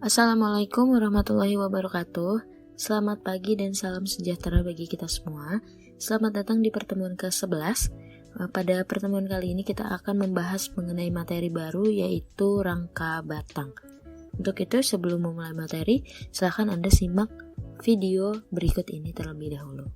Assalamualaikum warahmatullahi wabarakatuh. Selamat pagi dan salam sejahtera bagi kita semua. Selamat datang di pertemuan ke-11. Pada pertemuan kali ini kita akan membahas mengenai materi baru, yaitu rangka batang. Untuk itu, sebelum memulai materi, silakan Anda simak video berikut ini terlebih dahulu.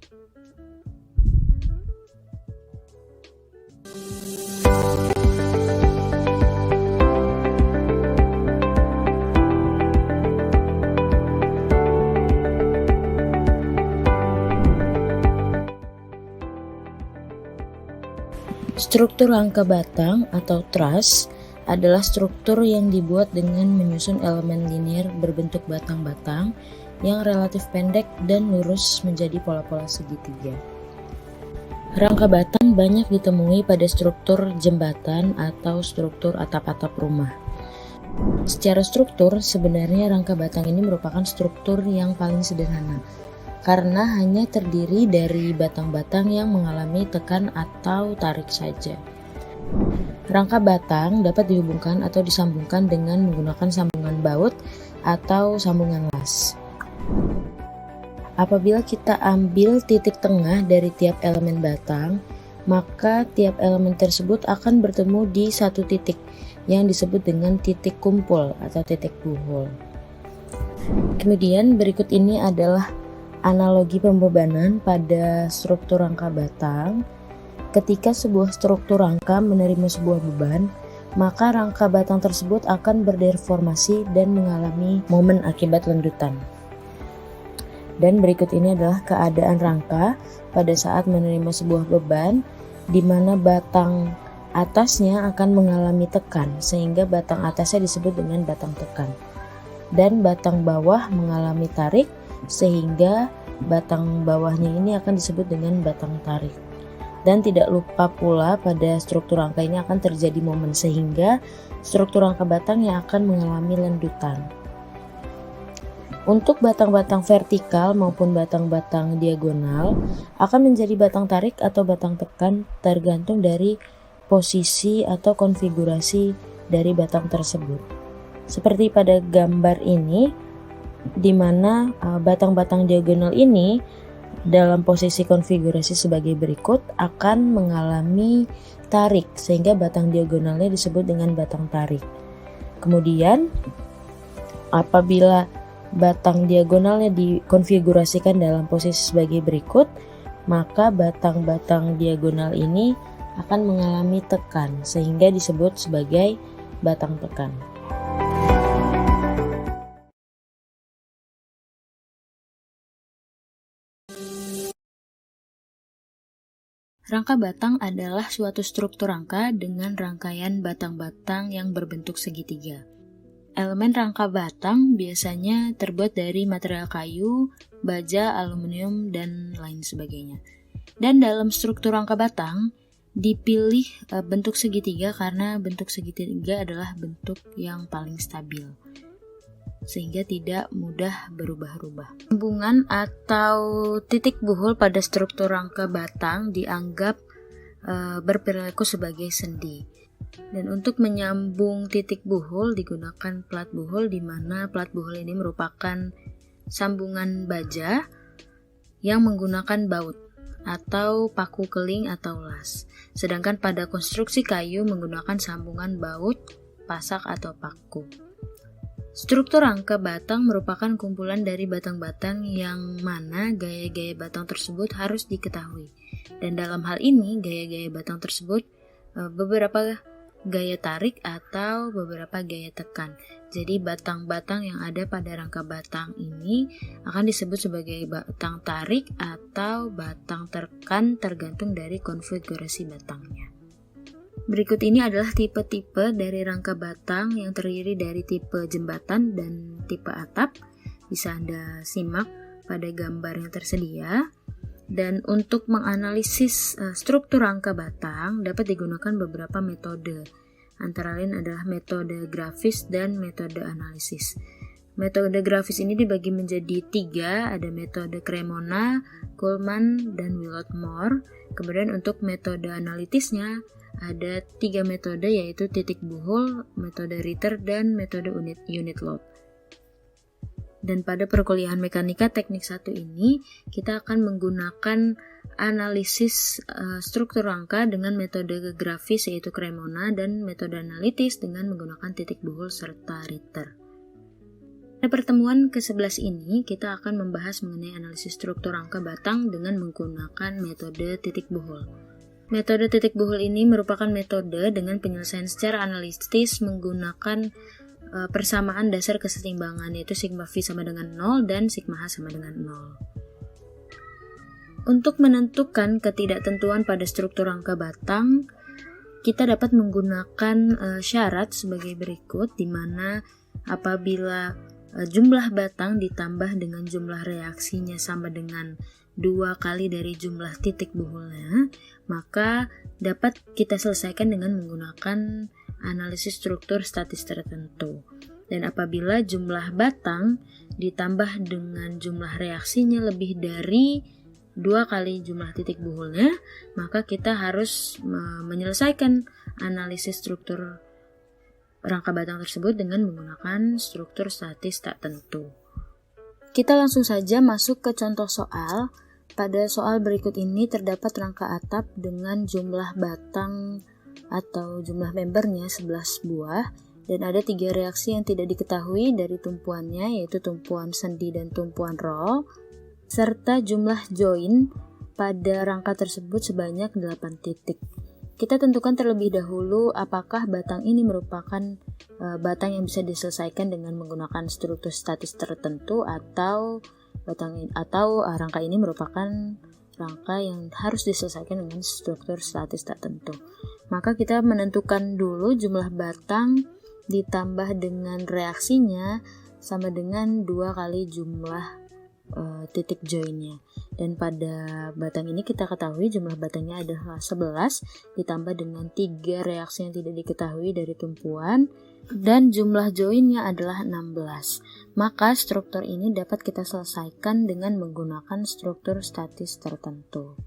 Struktur rangka batang atau truss adalah struktur yang dibuat dengan menyusun elemen linear berbentuk batang-batang yang relatif pendek dan lurus menjadi pola-pola segitiga. Rangka batang banyak ditemui pada struktur jembatan atau struktur atap-atap rumah. Secara struktur, sebenarnya rangka batang ini merupakan struktur yang paling sederhana, karena hanya terdiri dari batang-batang yang mengalami tekan atau tarik saja. Rangka batang dapat dihubungkan atau disambungkan dengan menggunakan sambungan baut atau sambungan las. Apabila kita ambil titik tengah dari tiap elemen batang, maka tiap elemen tersebut akan bertemu di satu titik yang disebut dengan titik kumpul atau titik buhul. Kemudian berikut ini adalah analogi pembebanan pada struktur rangka batang. Ketika sebuah struktur rangka menerima sebuah beban, maka rangka batang tersebut akan berdeformasi dan mengalami momen akibat lendutan. Dan berikut ini adalah keadaan rangka pada saat menerima sebuah beban, di mana batang atasnya akan mengalami tekan, sehingga batang atasnya disebut dengan batang tekan. Dan batang bawah mengalami tarik, sehingga batang bawahnya ini akan disebut dengan batang tarik. Dan tidak lupa pula pada struktur rangka ini akan terjadi momen, sehingga struktur rangka batang yang akan mengalami lendutan. Untuk batang-batang vertikal maupun batang-batang diagonal akan menjadi batang tarik atau batang tekan tergantung dari posisi atau konfigurasi dari batang tersebut. Seperti pada gambar ini, di mana batang-batang diagonal ini dalam posisi konfigurasi sebagai berikut akan mengalami tarik, sehingga batang diagonalnya disebut dengan batang tarik. Kemudian apabila batang diagonalnya dikonfigurasikan dalam posisi sebagai berikut, maka batang-batang diagonal ini akan mengalami tekan, sehingga disebut sebagai batang tekan. Rangka batang adalah suatu struktur rangka dengan rangkaian batang-batang yang berbentuk segitiga. Elemen rangka batang biasanya terbuat dari material kayu, baja, aluminium, dan lain sebagainya. Dan dalam struktur rangka batang dipilih bentuk segitiga karena bentuk segitiga adalah bentuk yang paling stabil, sehingga tidak mudah berubah-ubah. Sambungan atau titik buhul pada struktur rangka batang dianggap berperilaku sebagai sendi. Dan untuk menyambung titik buhul digunakan plat buhul, di mana plat buhul ini merupakan sambungan baja yang menggunakan baut atau paku keling atau las. Sedangkan pada konstruksi kayu menggunakan sambungan baut, pasak atau paku. Struktur rangka batang merupakan kumpulan dari batang-batang yang mana gaya-gaya batang tersebut harus diketahui. Dan dalam hal ini, gaya-gaya batang tersebut beberapa gaya tarik atau beberapa gaya tekan. Jadi batang-batang yang ada pada rangka batang ini akan disebut sebagai batang tarik atau batang tekan tergantung dari konfigurasi batangnya. Berikut ini adalah tipe-tipe dari rangka batang yang terdiri dari tipe jembatan dan tipe atap. Bisa Anda simak pada gambar yang tersedia. Dan untuk menganalisis struktur rangka batang dapat digunakan beberapa metode. Antara lain adalah metode grafis dan metode analisis. Metode grafis ini dibagi menjadi 3, ada metode Cremona, Kuhlmann, dan Willott-Moore. Kemudian untuk metode analitisnya ada 3 metode, yaitu titik buhul, metode Ritter, dan metode unit load. Dan pada perkuliahan mekanika teknik 1 ini, kita akan menggunakan analisis struktur rangka dengan metode grafis yaitu Cremona dan metode analitis dengan menggunakan titik buhul serta Ritter. Pada pertemuan ke-11 ini, kita akan membahas mengenai analisis struktur rangka batang dengan menggunakan metode titik buhul. Metode titik buhul ini merupakan metode dengan penyelesaian secara analitis menggunakan persamaan dasar kesetimbangan yaitu sigma V sama dengan 0 dan sigma H sama dengan 0. Untuk menentukan ketidaktentuan pada struktur rangka batang, kita dapat menggunakan syarat sebagai berikut, di mana apabila jumlah batang ditambah dengan jumlah reaksinya sama dengan 2 kali dari jumlah titik buhulnya, maka dapat kita selesaikan dengan menggunakan analisis struktur statis tertentu. Dan apabila jumlah batang ditambah dengan jumlah reaksinya lebih dari 2 kali jumlah titik buhulnya, maka kita harus menyelesaikan analisis struktur rangka batang tersebut dengan menggunakan struktur statis tak tentu. Kita langsung saja masuk ke contoh soal. Pada soal berikut ini terdapat rangka atap dengan jumlah batang atau jumlah membernya 11 buah dan ada 3 reaksi yang tidak diketahui dari tumpuannya, yaitu tumpuan sendi dan tumpuan roll, serta jumlah join pada rangka tersebut sebanyak 8 titik. Kita tentukan terlebih dahulu apakah batang ini merupakan batang yang bisa diselesaikan dengan menggunakan struktur statis tertentu atau rangka ini merupakan rangka yang harus diselesaikan dengan struktur statis tak tentu. Maka kita menentukan dulu jumlah batang ditambah dengan reaksinya sama dengan 2 kali jumlah titik joinnya. Dan pada batang ini kita ketahui jumlah batangnya adalah 11 ditambah dengan 3 reaksi yang tidak diketahui dari tumpuan dan jumlah joinnya adalah 16. Maka struktur ini dapat kita selesaikan dengan menggunakan struktur statis tertentu.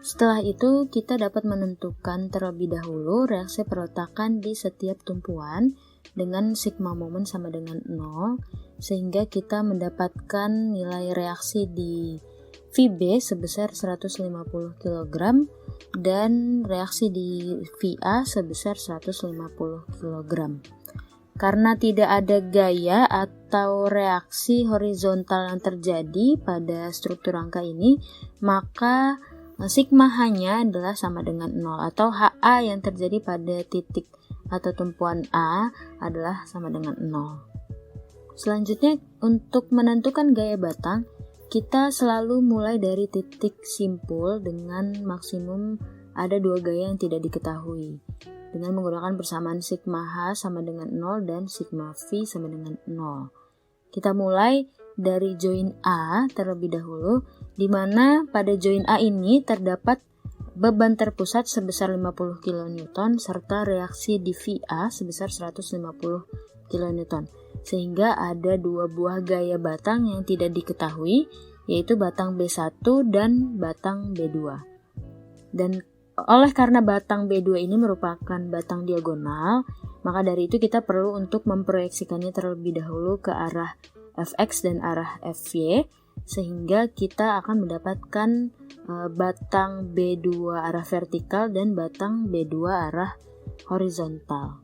Setelah itu, kita dapat menentukan terlebih dahulu reaksi perletakan di setiap tumpuan dengan sigma momen sama dengan 0, sehingga kita mendapatkan nilai reaksi di VB sebesar 150 kg dan reaksi di VA sebesar 150 kg. Karena tidak ada gaya atau reaksi horizontal yang terjadi pada struktur rangka ini, maka sigma H-nya adalah sama dengan 0 atau HA yang terjadi pada titik atau tumpuan A adalah sama dengan 0. Selanjutnya, untuk menentukan gaya batang, kita selalu mulai dari titik simpul dengan maksimum ada 2 gaya yang tidak diketahui dengan menggunakan persamaan sigma H sama dengan 0 dan sigma V sama dengan 0. Kita mulai dari join A terlebih dahulu, di mana pada join A ini terdapat beban terpusat sebesar 50 kN serta reaksi di VA sebesar 150 kN. Sehingga ada 2 buah gaya batang yang tidak diketahui, yaitu batang B1 dan batang B2. Dan oleh karena batang B2 ini merupakan batang diagonal, maka dari itu kita perlu untuk memproyeksikannya terlebih dahulu ke arah Fx dan arah Fy, sehingga kita akan mendapatkan batang B2 arah vertikal dan batang B2 arah horizontal.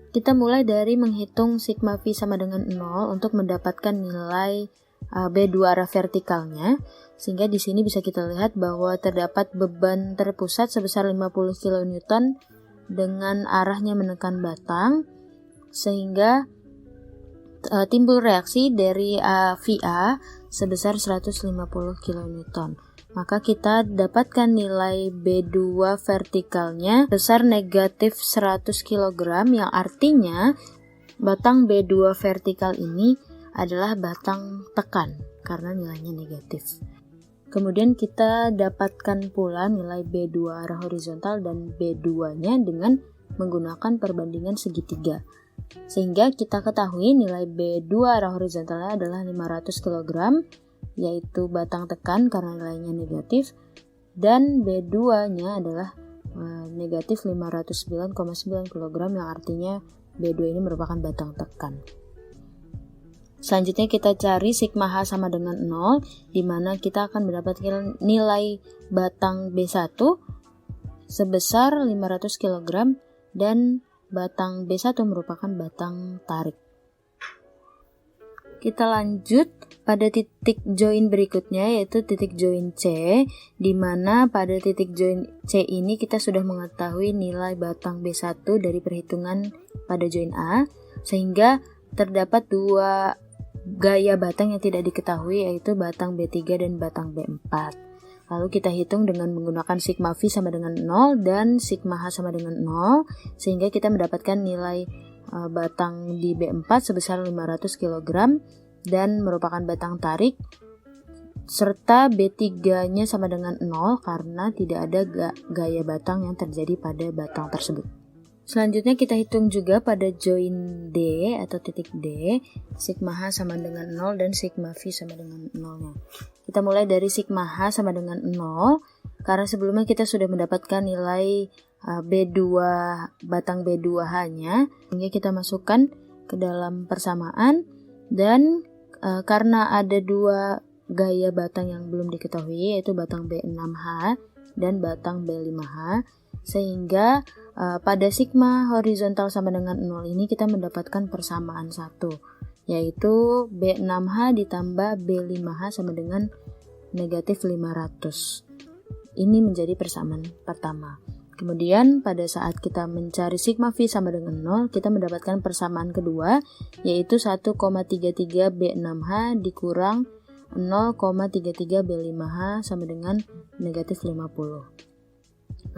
Kita mulai dari menghitung sigma V sama dengan 0 untuk mendapatkan nilai B2 arah vertikalnya, sehingga di sini bisa kita lihat bahwa terdapat beban terpusat sebesar 50 kN dengan arahnya menekan batang, sehingga timbul reaksi dari VA sebesar 150 kN. Maka kita dapatkan nilai B2 vertikalnya besar negatif 100 kg, yang artinya batang B2 vertikal ini adalah batang tekan karena nilainya negatif. Kemudian kita dapatkan pula nilai B2 arah horizontal dan B2-nya dengan menggunakan perbandingan segitiga. Sehingga kita ketahui nilai B2 arah horizontalnya adalah 500 kg, yaitu batang tekan karena nilainya negatif, dan B2-nya adalah negatif 509,9 kg yang artinya B2 ini merupakan batang tekan. Selanjutnya kita cari sigma H sama dengan 0, di mana kita akan mendapatkan nilai batang B1 sebesar 500 kg dan batang B1 merupakan batang tarik. Kita lanjut pada titik join berikutnya, yaitu titik join C, di mana pada titik join C ini kita sudah mengetahui nilai batang B1 dari perhitungan pada join A, sehingga terdapat dua gaya batang yang tidak diketahui, yaitu batang B3 dan batang B4. Lalu kita hitung dengan menggunakan sigma V sama dengan 0 dan sigma H sama dengan 0, sehingga kita mendapatkan nilai batang di B4 sebesar 500 kg dan merupakan batang tarik, serta B3-nya sama dengan 0 karena tidak ada gaya batang yang terjadi pada batang tersebut. Selanjutnya kita hitung juga pada join D atau titik D, sigma H sama dengan 0 dan sigma V sama dengan 0-nya. Kita mulai dari sigma H sama dengan 0, karena sebelumnya kita sudah mendapatkan nilai B2, batang B2H-nya, sehingga kita masukkan ke dalam persamaan, dan karena ada dua gaya batang yang belum diketahui, yaitu batang B6H dan batang B5H, sehingga pada sigma horizontal sama dengan 0 ini kita mendapatkan persamaan 1, yaitu B6H ditambah B5H sama dengan negatif 500. Ini menjadi persamaan pertama. Kemudian pada saat kita mencari sigma V sama dengan 0, kita mendapatkan persamaan kedua, yaitu 1,33 B6H dikurang 0,33 B5H sama dengan negatif 50.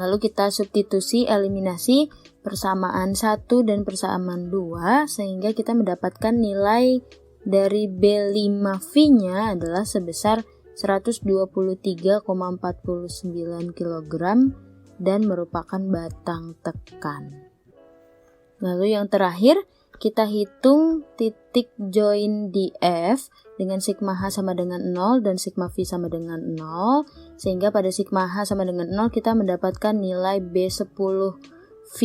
Lalu kita substitusi eliminasi persamaan 1 dan persamaan 2, sehingga kita mendapatkan nilai dari B5V-nya adalah sebesar 123,49 kg dan merupakan batang tekan. Lalu yang terakhir, kita hitung titik join di F dengan sigma H sama dengan 0 dan sigma V sama dengan 0, sehingga pada sigma H sama dengan 0 kita mendapatkan nilai B10V,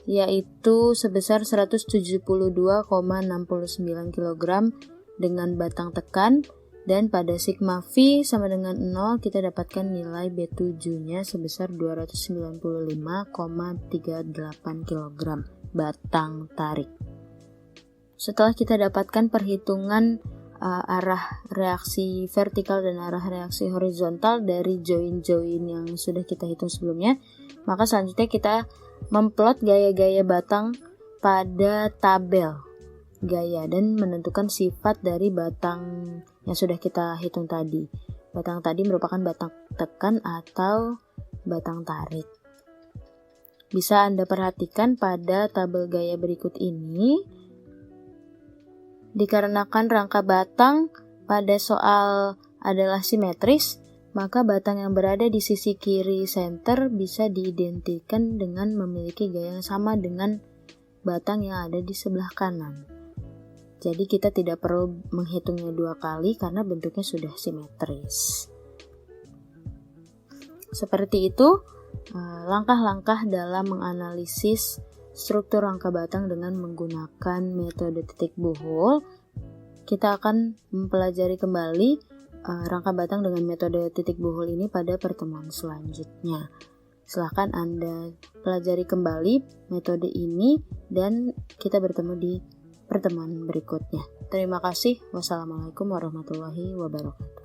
yaitu sebesar 172,69 kg dengan batang tekan, dan pada sigma V sama dengan 0 kita dapatkan nilai B7-nya sebesar 295,38 kg batang tarik. Setelah kita dapatkan perhitungan arah reaksi vertikal dan arah reaksi horizontal dari join-join yang sudah kita hitung sebelumnya, maka selanjutnya kita memplot gaya-gaya batang pada tabel gaya dan menentukan sifat dari batang yang sudah kita hitung tadi. Batang tadi merupakan batang tekan atau batang tarik. Bisa Anda perhatikan pada tabel gaya berikut ini, dikarenakan rangka batang pada soal adalah simetris, maka batang yang berada di sisi kiri center bisa diidentikan dengan memiliki gaya yang sama dengan batang yang ada di sebelah kanan. Jadi kita tidak perlu menghitungnya dua kali karena bentuknya sudah simetris. Seperti itu langkah-langkah dalam menganalisis struktur rangka batang dengan menggunakan metode titik buhul. Kita akan mempelajari kembali rangka batang dengan metode titik buhul ini pada pertemuan selanjutnya. Silahkan Anda pelajari kembali metode ini dan kita bertemu di pertemuan berikutnya. Terima kasih. Wassalamualaikum warahmatullahi wabarakatuh.